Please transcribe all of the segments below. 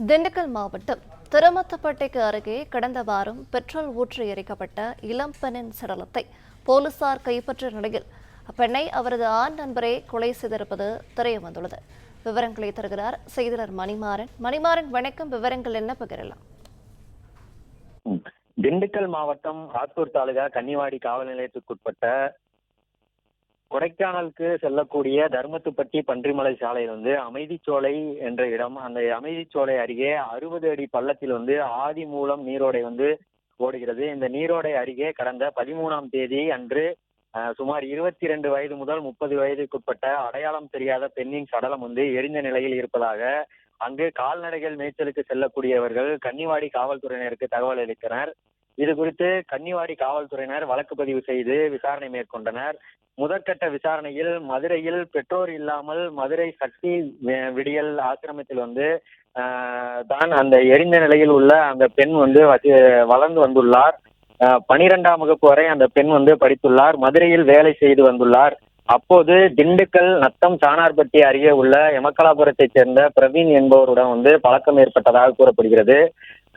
திண்டுக்கல் மாவட்டம் திருமத்தப்பட்டைக்கு அருகே கடந்த வாரம் பெட்ரோல் ஊற்றி எரிக்கப்பட்ட இளம்பெண்ணின் சடலத்தை போலீசார் கைப்பற்றிய நிலையில் அப்பெண்ணை அவரது ஆண் நண்பரே கொலை செய்திருப்பது தெரியவந்துள்ளது. விவரங்களை தருகிறார் செய்தியாளர் மணிமாறன். மணிமாறன், வணக்கம். விவரங்கள் என்ன பகிரலாம்? திண்டுக்கல் மாவட்டம் ஆத்தூர் தாலுகா கன்னிவாடி காவல் நிலையத்துக்குட்பட்ட கொடைக்கானலுக்கு செல்லக்கூடிய தர்மத்துப்பட்டி பன்றிமலை சாலையில் அமைதிச்சோலை என்ற இடம். அந்த அமைதிச்சோலை அருகே 60 அடி பள்ளத்தில் ஆதி மூலம் நீரோடை ஓடுகிறது. இந்த நீரோடை அருகே கடந்த 13ஆம் தேதி அன்று சுமார் 22 வயது முதல் 30 வயதுக்குட்பட்ட அடையாளம் தெரியாத பெண்ணின் சடலம் எரிந்த நிலையில் இருப்பதாக அங்கு கால்நடைகள் மேய்ச்சலுக்கு செல்லக்கூடியவர்கள் கன்னிவாடி காவல்துறையினருக்கு தகவல் அளித்தனர். இது குறித்து கன்னிவாடி காவல்துறையினர் வழக்கு பதிவு செய்து விசாரணை மேற்கொண்டனர். முதற்கட்ட விசாரணையில் மதுரையில் பெற்றோர் இல்லாமல் மதுரை சக்தி விடியல் ஆசிரமத்தில் தான் அந்த எரிந்த நிலையில் உள்ள அந்த பெண் வளர்ந்து வந்துள்ளார். 12ஆம் வகுப்பு வரை அந்த பெண் படித்துள்ளார். மதுரையில் வேலை செய்து வந்துள்ளார். அப்போது திண்டுக்கல் நத்தம் சானார்பட்டி அருகே உள்ள எமக்கலாபுரத்தைச் சேர்ந்த பிரவீன் என்பவருடன் பழக்கம் ஏற்பட்டதாக கூறப்படுகிறது.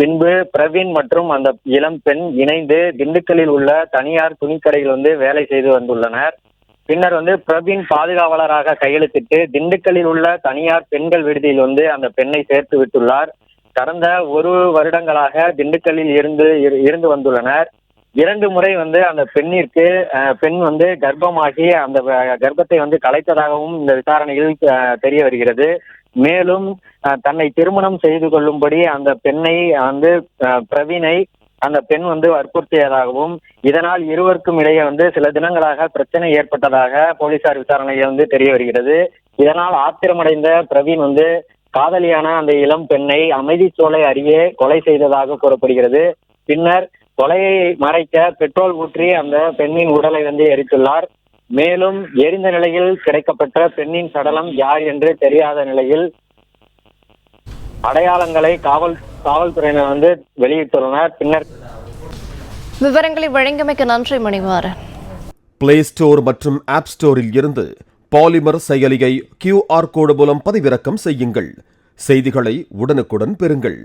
பின்பு பிரவீன் மற்றும் அந்த இளம் பெண் இணைந்து திண்டுக்கல்லில் உள்ள தனியார் துணிக்கடையில் வேலை செய்து வந்துள்ளனர். பின்னர் பிரவீன் பாதுகாவலராக கையெழுத்திட்டு திண்டுக்கல்லில் உள்ள தனியார் பெண்கள் விடுதியில் அந்த பெண்ணை சேர்த்து விட்டுள்ளார். கடந்த 1 வருடங்களாக திண்டுக்கல்லில் இருந்து வந்துள்ளனர். 2 முறை அந்த பெண்ணிற்கு பெண் கர்ப்பமாகி அந்த கர்ப்பத்தை கலைத்ததாகவும் இந்த விசாரணையில் தெரிய வருகிறது. மேலும் தன்னை திருமணம் செய்து கொள்ளும்படி அந்த பெண்ணை பிரவீனை அந்த பெண் வற்புறுத்தியதாகவும் இதனால் இருவருக்கும் இடையே சில தினங்களாக பிரச்சனை ஏற்பட்டதாக போலீசார் விசாரணையில் தெரிய வருகிறது. இதனால் ஆத்திரமடைந்த பிரவீன் காதலியான அந்த இளம் பெண்ணை அமைதிச்சோலை அருகே கொலை செய்ததாக கூறப்படுகிறது. பின்னர் கொலையை மறைக்க பெட்ரோல் ஊற்றி அந்த பெண்ணின் உடலை எரித்துள்ளார். மேலும் எரிந்த நிலையில் கிடைக்கப்பட்ட பெண்ணின் சடலம் யார் என்று தெரியாத நிலையில் அடையாளங்களை காவல்துறையினர் வெளியிட்டுள்ளனர். பின்னர் விவரங்களை வழங்கியமைக்கு நன்றி மணிமாறன். பிளே ஸ்டோர் மற்றும் ஆப் ஸ்டோரில் இருந்து பாலிமர் செயலியை QR கோடு மூலம் பதிவிறக்கம் செய்யுங்கள். செய்திகளை உடனுக்குடன் பெறுங்கள்.